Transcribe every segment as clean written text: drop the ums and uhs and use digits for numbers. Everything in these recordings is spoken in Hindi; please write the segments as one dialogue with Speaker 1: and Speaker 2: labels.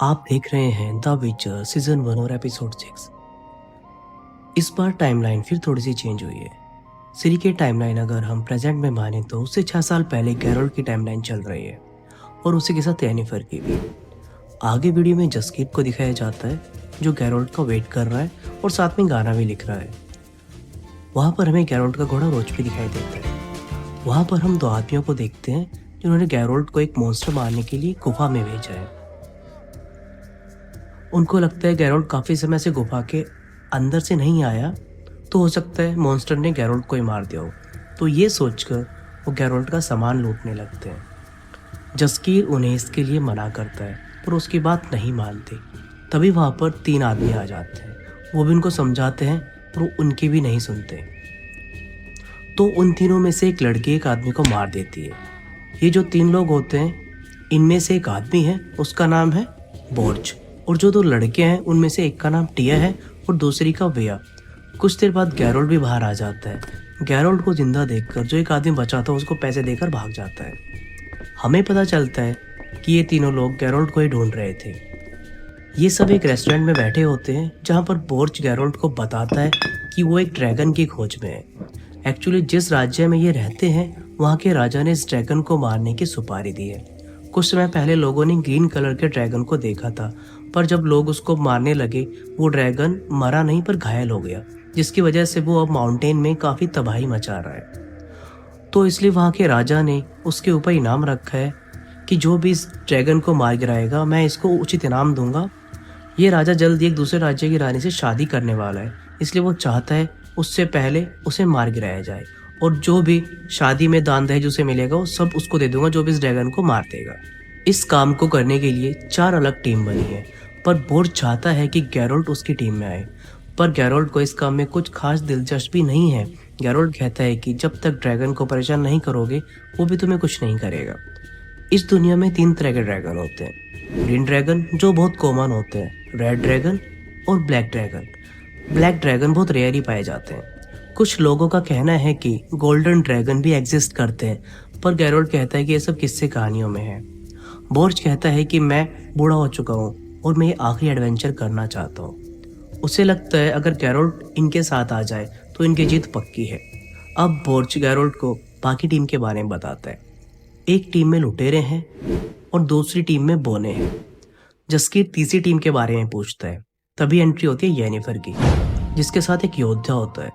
Speaker 1: आप देख रहे हैं द विचर सीजन 1 और एपिसोड 6। इस बार टाइमलाइन फिर थोड़ी सी चेंज हुई है। सिरी की टाइमलाइन अगर हम प्रेजेंट में माने तो उससे 6 साल पहले गैरोल्ड की टाइमलाइन चल रही है और उसी के साथ येनिफर की भी। आगे वीडियो में जसकीप को दिखाया जाता है जो गैरोल्ड का वेट कर रहा है और साथ में गाना भी लिख रहा है। वहाँ पर हमें गैरोल्ड का घोड़ा रोज भी दिखाई देता है। वहाँ पर हम दो आदमियों को देखते हैं जिन्होंने गैरोल्ड को एक मॉन्स्टर मारने के लिए गुफा में भेजा है। उनको लगता है गैरोल्ड काफी समय से गुफा के अंदर से नहीं आया, तो हो सकता है मॉन्स्टर ने गैरोल्ड को ही मार दिया हो। तो ये सोचकर वो गैरोल्ड का सामान लूटने लगते हैं। जसकीर उन्हें इसके लिए मना करता है पर उसकी बात नहीं मानते। तभी वहाँ पर 3 आदमी आ जाते हैं। वो भी उनको समझाते हैं पर वो उनकी भी नहीं सुनते। तो उन तीनों में से एक लड़की एक आदमी को मार देती है। ये जो 3 लोग होते हैं इनमें से एक आदमी है, उसका नाम है बोर्ज, और जो 2 लड़के हैं उनमें से एक का नाम टिया है और दूसरी का वेया। कुछ देर बाद गैरोल्ड भी बाहर आ जाता है। गैरोल्ड को जिंदा देखकर जो एक आदमी बचा था उसको पैसे देकर भाग जाता है। हमें पता चलता है कि ये तीनों लोग गैरोल्ड को ही ढूंढ रहे थे। ये सब एक रेस्टोरेंट में बैठे होते हैं जहाँ पर बोर्ज गैरोल्ड को बताता है कि वो एक ड्रैगन की खोज में है। एक्चुअली जिस राज्य में ये रहते हैं वहाँ के राजा ने इस ड्रैगन को मारने की सुपारी दी है। कुछ समय पहले लोगों ने ग्रीन कलर के ड्रैगन को देखा था, पर जब लोग उसको मारने लगे वो ड्रैगन मरा नहीं पर घायल हो गया, जिसकी वजह से वो अब माउंटेन में काफी तबाही मचा रहा है। तो इसलिए वहाँ के राजा ने उसके ऊपर इनाम रखा है कि जो भी इस ड्रैगन को मार गिराएगा मैं इसको उचित इनाम दूंगा। ये राजा जल्द ही एक दूसरे राज्य की रानी से शादी करने वाला है, इसलिए वो चाहता है उससे पहले उसे मार गिराया जाए, और जो भी शादी में दान दहेज उसे मिलेगा वो सब उसको दे दूंगा जो भी इस ड्रैगन को मार देगा। इस काम को करने के लिए 4 अलग टीम बनी है, पर बोर्ज चाहता है कि गैरोल्ड उसकी टीम में आए, पर गैरोल्ड को इस काम में कुछ खास दिलचस्पी नहीं है। गैरोल्ड कहता है कि जब तक ड्रैगन को परेशान नहीं करोगे वो भी तुम्हें कुछ नहीं करेगा। इस दुनिया में 3 तरह के ड्रैगन होते हैं। ग्रीन ड्रैगन जो बहुत कॉमन होते हैं, रेड ड्रैगन और ब्लैक ड्रैगन। ब्लैक ड्रैगन बहुत रेयर ही पाए जाते हैं। कुछ लोगों का कहना है कि गोल्डन ड्रैगन भी एग्जिस्ट करते हैं, पर गैरोल्ड कहता है कि ये सब किस्से कहानियों में है। बोर्ज कहता है कि मैं बूढ़ा हो चुका हूँ और मैं ये आखिरी एडवेंचर करना चाहता हूँ। उसे लगता है अगर गैरोल्ड इनके साथ आ जाए तो इनकी जीत पक्की है। अब बोर्ज गैरोल्ड को बाकी टीम के बारे में बताता है। एक टीम में लुटेरे हैं और दूसरी टीम में बोने हैं। जसकीर तीसरी टीम के बारे में पूछता है। तभी एंट्री होती है येनिफर की, जिसके साथ एक योद्धा होता है।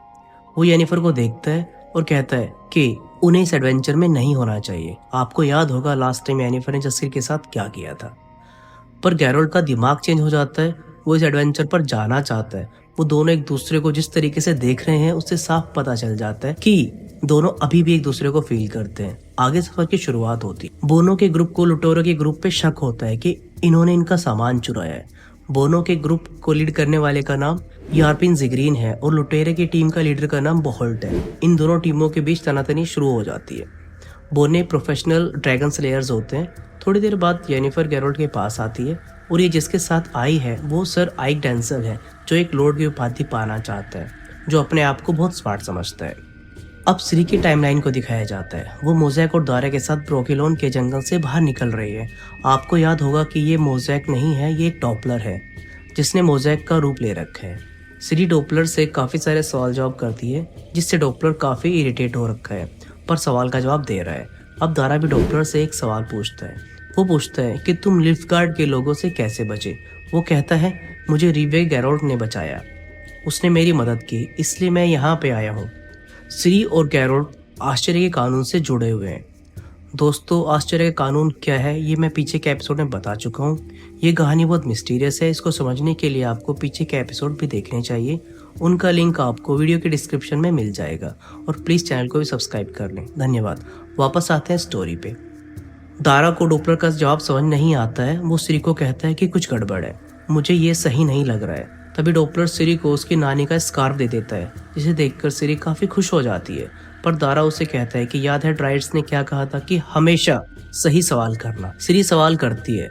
Speaker 1: वो येनिफर को देखता है और कहता है कि उन्हें इस एडवेंचर में नहीं होना चाहिए। आपको याद होगा लास्ट टाइम येनिफर ने जसकीर के साथ क्या किया था। पर गैरोल्ड का दिमाग चेंज हो जाता है, वो इस एडवेंचर पर जाना चाहता है। वो दोनों एक दूसरे को जिस तरीके से देख रहे हैं उससे साफ पता चल जाता है कि दोनों अभी भी एक दूसरे को फील करते हैं। आगे सफर की शुरुआत होती है। बोनो के ग्रुप को लुटेरों के ग्रुप पे शक होता है कि इन्होंने इनका सामान चुराया है। बोनो के ग्रुप को लीड करने वाले का नाम यारपिन जिग्रीन है और लुटेरे की टीम का लीडर का नाम बोहोल्ट है। इन दोनों टीमों के बीच तनातनी शुरू हो जाती है। बोने प्रोफेशनल ड्रैगन स्लेयर्स होते हैं। थोड़ी देर बाद येनिफर गैरोल्ड के पास आती है और ये जिसके साथ आई है वो सर आइक डेंसल है, जो एक लॉर्ड की उपाधि पाना चाहता है, जो अपने आप को बहुत स्मार्ट समझता है। अब सिरी की टाइमलाइन को दिखाया जाता है। वो मोज़ैक और दारा के साथ ब्रोकेलोन के जंगल से बाहर निकल रही है। आपको याद होगा कि ये मोज़ैक नहीं है, ये एक डॉपलर है जिसने मोज़ैक का रूप ले रखा है। सिरी डॉपलर से काफ़ी सारे सवाल जवाब करती है, जिससे डॉपलर काफ़ी इरिटेट हो रखा है पर सवाल का जवाब दे रहा है। अब दारा भी डॉपलर से एक सवाल पूछता है। वो पूछता है कि तुम लिफ्ट गार्ड के लोगों से कैसे बचे। वो कहता है मुझे रिवे गैरोल्ड ने बचाया, उसने मेरी मदद की, इसलिए मैं यहाँ पे आया हूँ। सिरी और गैरोल्ड आश्चर्य के कानून से जुड़े हुए हैं। दोस्तों, आश्चर्य का कानून क्या है ये मैं पीछे के एपिसोड में बता चुका हूँ। ये कहानी बहुत मिस्टीरियस है। इसको समझने के लिए आपको पीछे के एपिसोड भी देखने चाहिए। उनका लिंक आपको वीडियो के डिस्क्रिप्शन में मिल जाएगा। और प्लीज़ चैनल को भी सब्सक्राइब कर लें। धन्यवाद। वापस आते हैं स्टोरी पे। दारा को डॉपलर का जवाब समझ नहीं आता है। वो सिरी को कहता है कि कुछ गड़बड़ है, मुझे ये सही नहीं लग रहा है। तभी डॉपलर सिरी को उसकी नानी का स्कार्फ दे देता है, जिसे देखकर सिरी काफ़ी खुश हो जाती है। पर दारा उसे कहता है कि याद है ड्राइड्स ने क्या कहा था कि हमेशा सही सवाल करना। सिरी सवाल करती है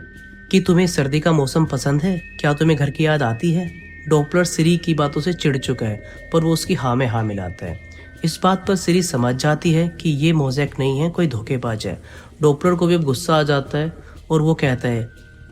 Speaker 1: कि तुम्हें सर्दी का मौसम पसंद है, क्या तुम्हें घर की याद आती है। डॉपलर सिरी की बातों से चिढ़ चुका है, पर वो उसकी हाँ में हाँ मिलाता है। इस बात पर सिरी समझ जाती है कि ये मोज़ैक नहीं है, कोई धोखेबाज है। डॉपलर को भी अब गुस्सा आ जाता है और वो कहता है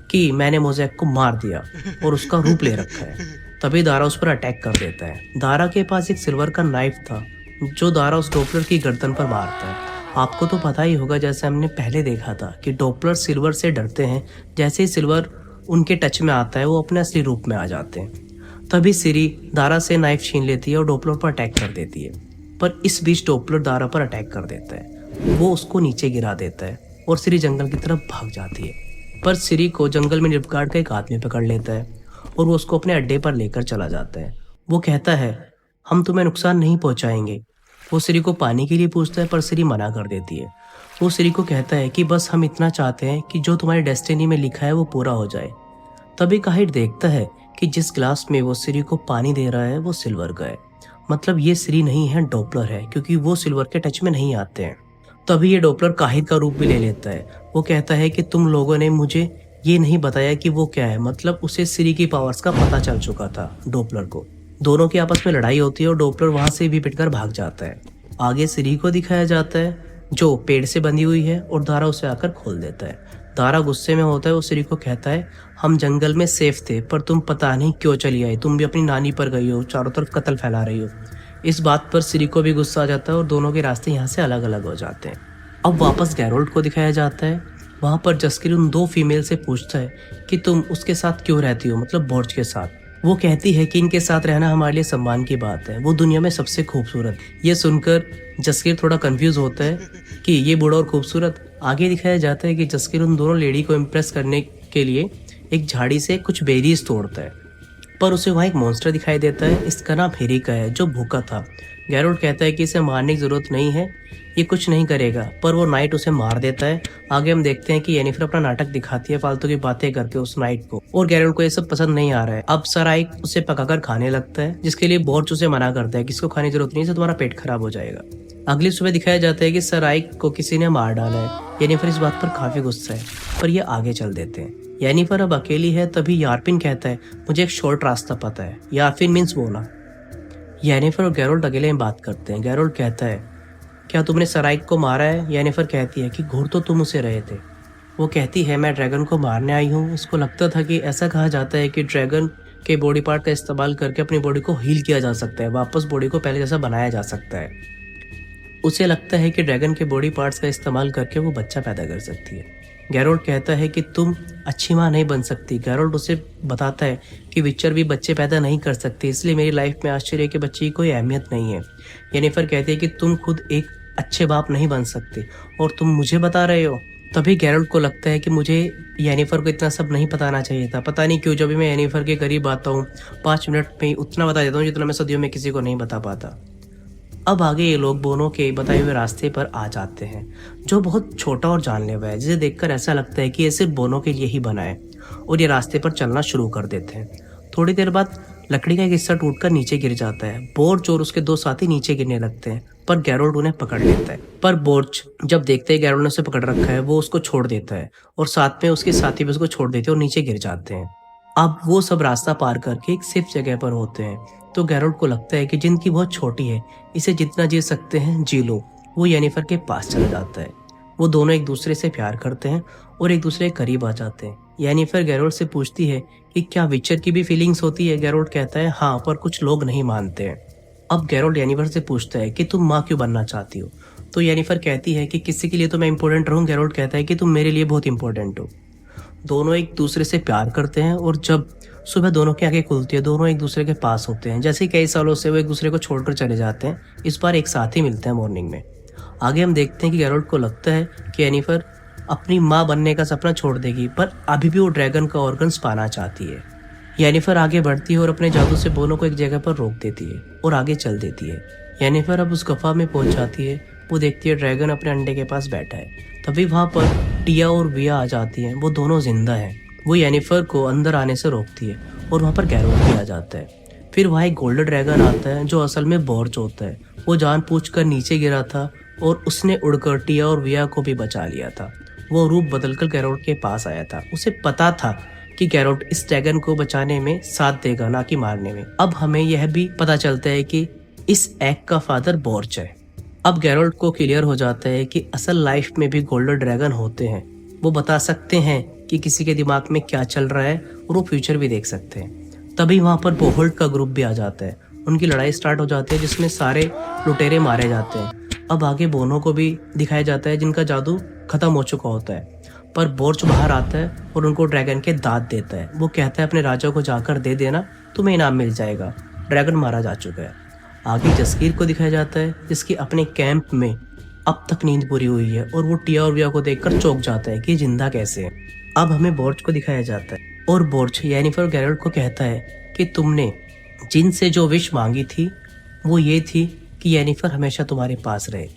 Speaker 1: कि मैंने मोज़ेक को मार दिया और उसका रूप ले रखा है। तभी दारा उस पर अटैक कर देता है। दारा के पास एक सिल्वर का नाइफ था जो दारा उस डॉपलर की गर्दन पर मारता है। आपको तो पता ही होगा, जैसे हमने पहले देखा था कि डॉपलर सिल्वर से डरते हैं। जैसे ही सिल्वर उनके टच में आता है वो अपने असली रूप में आ जाते हैं। तभी सिरी दारा से नाइफ छीन लेती है और डॉपलर पर अटैक कर देती है। पर इस बीच डॉपलर दारा पर अटैक कर देता है। वो उसको नीचे गिरा देता है और सिरी जंगल की तरफ भाग जाती है। पर सिरी को जंगल में निपगार्ड का एक आदमी पकड़ लेता है और वो उसको अपने अड्डे पर लेकर चला जाता है। वो कहता है, हम तुम्हें नुकसान नहीं पहुंचाएंगे। वो सिरी को पानी के लिए पूछता है पर सिरी मना कर देती है। वो सिरी को कहता है कि बस हम इतना चाहते हैं कि जो तुम्हारी डेस्टिनी में लिखा है वो पूरा हो जाए। तभी काहिर देखता है कि जिस ग्लास में वो सिरी को पानी दे रहा है वो सिल्वर का है। मतलब ये सिरी नहीं है, डॉपलर है, क्योंकि वो सिल्वर के टच में नहीं आते हैं। तभी ये डॉपलर काहिर का रूप भी ले लेता है। वो कहता है कि तुम लोगों ने मुझे ये नहीं बताया कि वो क्या है। मतलब उसे सिरी की पावर्स का पता चल चुका था डॉपलर को। दोनों की आपस में लड़ाई होती है और डॉपलर वहां से भी पिटकर भाग जाता है। आगे सिरी को दिखाया जाता है जो पेड़ से बंधी हुई है और दारा उसे आकर खोल देता है। दारा गुस्से में होता है। वो सिरी को कहता है, हम जंगल में सेफ थे पर तुम पता नहीं क्यों चली आई। तुम भी अपनी नानी पर गई हो, चारों तरफ कत्ल फैला रही हो। इस बात पर सिरी को भी गुस्सा आ जाता है और दोनों के रास्ते यहाँ से अलग अलग हो जाते हैं। अब वापस गैरोल्ड को दिखाया जाता है। वहां पर जस्किर उन दो फीमेल से पूछता है कि तुम उसके साथ क्यों रहती हो, मतलब बोर्च के साथ। वो कहती है कि इनके साथ रहना हमारे लिए सम्मान की बात है, वो दुनिया में सबसे खूबसूरत। ये सुनकर जस्किर थोड़ा कंफ्यूज होता है कि ये बूढ़ा और खूबसूरत। आगे दिखाया जाता है कि जस्किर उन दोनों लेडी को इम्प्रेस करने के लिए एक झाड़ी से कुछ बेरीज तोड़ता है, पर उसे वहाँ एक मॉन्स्टर दिखाई देता है। इसका नाम हेरिका है जो भूखा था। गैरोल्ड कहता है कि इसे मारने की जरूरत नहीं है, ये कुछ नहीं करेगा, पर वो नाइट उसे मार देता है। आगे हम देखते हैं कि येनिफर अपना नाटक दिखाती है फालतू की बातें करके उस नाइट को, और गैरोल्ड को ये सब पसंद नहीं आ रहा है। अब सराइक उसे पकाकर खाने लगता है, जिसके लिए बोर्च उसे मना करता है कि इसको खाने की जरूरत नहीं है, तुम्हारा पेट खराब हो जाएगा। अगली सुबह दिखाया जाता है कि सराइक को किसी ने मार डाला है। येनिफर इस बात पर काफी गुस्सा है, पर ये आगे चल देते हैं। येनिफर अब अकेली है। तभी यारपिन कहता है, मुझे एक शॉर्ट रास्ता पता है। यारपिन मीन्स बोला। येनिफर और गैरोल्ड अकेले में बात करते हैं। गैरोल्ड कहता है, क्या तुमने सराइक को मारा है? येनिफर कहती है कि घूर तो तुम उसे रहे थे। वो कहती है, मैं ड्रैगन को मारने आई हूँ। उसको लगता था कि ऐसा कहा जाता है कि ड्रैगन के बॉडी पार्ट का इस्तेमाल करके अपनी बॉडी को हील किया जा सकता है, वापस बॉडी को पहले जैसा बनाया जा सकता है। उसे लगता है कि ड्रैगन के बॉडी पार्ट्स का इस्तेमाल करके वो बच्चा पैदा कर सकती है। गैरोल्ड कहता है कि तुम अच्छी माँ नहीं बन सकती। गैरोल्ड उसे बताता है कि विचर भी बच्चे पैदा नहीं कर सकती, इसलिए मेरी लाइफ में आश्चर्य के बच्चे की कोई अहमियत नहीं है। येनिफर कहती है कि तुम खुद एक अच्छे बाप नहीं बन सकते और तुम मुझे बता रहे हो। तभी गैरोल्ड को लगता है कि मुझे येनिफर को इतना सब नहीं बताना चाहिए था। पता नहीं क्यों जब भी मैं येनिफर के करीब आता हूँ 5 मिनट में ही उतना बता देता हूँ जितना मैं सदियों में किसी को नहीं बता पाता। अब आगे ये लोग बोनो के बताए हुए रास्ते पर आ जाते हैं, जो बहुत छोटा और जानलेवा है, जिसे देखकर ऐसा लगता है कि ये सिर्फ बोनो के लिए ही बना है, और ये रास्ते पर चलना शुरू कर देते हैं। थोड़ी देर बाद लकड़ी का एक हिस्सा टूटकर नीचे गिर जाता है। बोर्च और उसके 2 साथी नीचे गिरने लगते हैं, पर गैरोल्ड उन्हें पकड़ लेता है। पर बोर्च जब देखते हैं गैरोल्ड ने उसे पकड़ रखा है, वो उसको छोड़ देता है और साथ में उसके साथी भी उसको छोड़ देते हैं और नीचे गिर जाते हैं। अब वो सब रास्ता पार करके एक सेफ जगह पर होते हैं, तो गैरोल्ड को लगता है कि जिंदगी बहुत छोटी है, इसे जितना जी सकते हैं जी लो। वो येनिफर के पास चला जाता है। वो दोनों एक दूसरे से प्यार करते हैं और एक दूसरे के करीब आ जाते हैं। येनिफर गैरोल्ड से पूछती है कि क्या विचर की भी फीलिंग्स होती है? गैरोल्ड कहता है, हाँ, पर कुछ लोग नहीं मानते हैं। अब गैरोल्ड येनिफर से पूछता है कि तुम माँ क्यों बनना चाहती हो? तो येनिफर कहती है कि किसी के लिए तो मैं इंपॉर्टेंट रहूं। गैरोल्ड कहता है कि तुम मेरे लिए बहुत इंपॉर्टेंट हो। दोनों एक दूसरे से प्यार करते हैं और जब सुबह दोनों की आंखें खुलती है, दोनों एक दूसरे के पास होते हैं। जैसे कई सालों से वो एक दूसरे को छोड़कर चले जाते हैं, इस बार एक साथ ही मिलते हैं मॉर्निंग में। आगे हम देखते हैं कि गैरोल्ड को लगता है कि येनिफर अपनी माँ बनने का सपना छोड़ देगी, पर अभी भी वो ड्रैगन का ऑर्गन्स पाना चाहती है। येनिफर आगे बढ़ती है और अपने जादू से बोनो को एक जगह पर रोक देती है और आगे चल देती है। येनिफर अब उस गुफा में पहुंच जाती है। वो देखती है ड्रैगन अपने अंडे के पास बैठा है। तभी वहां पर टिया और विया आ जाती हैं। वो दोनों जिंदा हैं। वो येनिफर को अंदर आने से रोकती है और वहां पर गैरोल्ड भी आ जाता है। फिर वहां एक गोल्डन ड्रैगन आता है जो असल में बोर्च होता है। वो जानबूझकर नीचे गिरा था और उसने उड़कर टिया और विया को भी बचा लिया था। वो रूप बदलकर गैरोल्ड के पास आया था। उसे पता था कि गैरोल्ड इस ड्रैगन को बचाने में साथ देगा, ना कि मारने में। अब हमें यह भी पता चलता है कि इस एग का फादर बोर्च है। अब गैरोल्ड को क्लियर हो जाता है कि असल लाइफ में भी गोल्डन ड्रैगन होते हैं। वो बता सकते हैं कि किसी के दिमाग में क्या चल रहा है और वो फ्यूचर भी देख सकते हैं। तभी वहाँ पर बोहोल्ट का ग्रुप भी आ जाता है। उनकी लड़ाई स्टार्ट हो जाती है जिसमें सारे लुटेरे मारे जाते हैं। अब आगे बोनो को भी दिखाया जाता है जिनका जादू खत्म हो चुका होता है, पर बोर्च बाहर आता है और उनको ड्रैगन के दांत देता है। वो कहता है अपने राजा को जाकर दे देना, तुम्हें इनाम मिल जाएगा। ड्रैगन मारा जा चुका है। आगे जसकीर को दिखाया जाता है जिसकी अपने कैंप में अब तक नींद पूरी हुई है और वो टिया और विया को देखकर चौंक जाता है कि जिंदा कैसे है। अब हमें बोर्च को दिखाया जाता है और बोर्च येनिफर और गैरोल्ड को कहता है कि तुमने जिन से जो विश मांगी थी वो ये थी कि येनिफर हमेशा तुम्हारे पास रहे।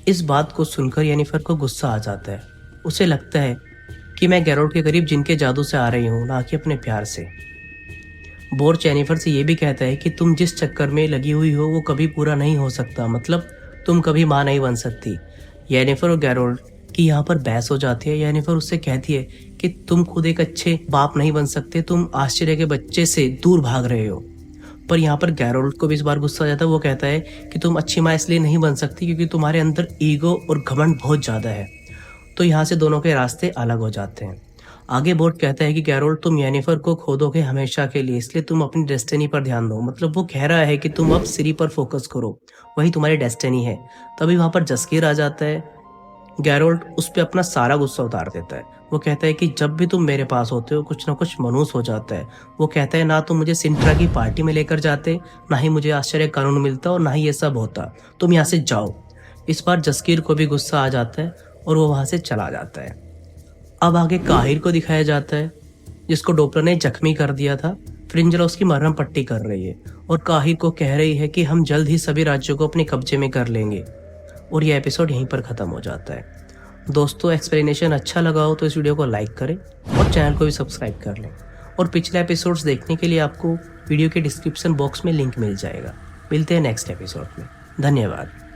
Speaker 1: इस बात को सुनकर येनिफर को गुस्सा आ जाता है। उसे लगता है कि मैं गैरोल्ड के करीब जिनके जादू से आ रही हूँ, ना कि अपने प्यार से। बोर्च येनिफर से ये भी कहता है कि तुम जिस चक्कर में लगी हुई हो वो कभी पूरा नहीं हो सकता, मतलब तुम कभी माँ नहीं बन सकती। येनिफर और गैरोल्ड की यहाँ पर बहस हो जाती है। येनिफर उससे कहती है कि तुम खुद एक अच्छे बाप नहीं बन सकते, तुम आश्चर्य के बच्चे से दूर भाग रहे हो। पर यहाँ पर गैरोल्ड को भी इस बार गुस्सा आ जाता है। वो कहता है कि तुम अच्छी माँ इसलिए नहीं बन सकती क्योंकि तुम्हारे अंदर ईगो और घमंड बहुत ज़्यादा है। तो यहाँ से दोनों के रास्ते अलग हो जाते हैं। आगे बोर्ड कहता है कि गैरोल्ड तुम येनिफर को खो दोगे हमेशा के लिए, इसलिए तुम अपनी डेस्टिनी पर ध्यान दो। मतलब वो कह रहा है कि तुम अब सिरी पर फोकस करो, वही तुम्हारी डेस्टिनी है। तभी वहाँ पर जसकीर आ जाता है। गैरोल्ड उस पर अपना सारा गुस्सा उतार देता है। वो कहता है कि जब भी तुम मेरे पास होते हो कुछ ना कुछ मनूस हो जाता है। वो कहता है ना तुम मुझे सिंट्रा की पार्टी में लेकर जाते, ना ही मुझे आश्चर्य कानून मिलता और ना ही ये सब होता। तुम यहाँ से जाओ। इस बार जसकीर को भी गुस्सा आ जाता है और वो वहाँ से चला जाता है। अब आगे काहिर को दिखाया जाता है जिसको डॉक्टर ने जख्मी कर दिया था। फ्रिंजरा उसकी मरहम पट्टी कर रही है और काहिर को कह रही है कि हम जल्द ही सभी राज्यों को अपने कब्जे में कर लेंगे। और यह एपिसोड यहीं पर ख़त्म हो जाता है। दोस्तों, एक्सप्लेनेशन अच्छा लगा हो तो इस वीडियो को लाइक करें और चैनल को भी सब्सक्राइब कर लें। और पिछले एपिसोड्स देखने के लिए आपको वीडियो के डिस्क्रिप्शन बॉक्स में लिंक मिल जाएगा। मिलते हैं नेक्स्ट एपिसोड में। धन्यवाद।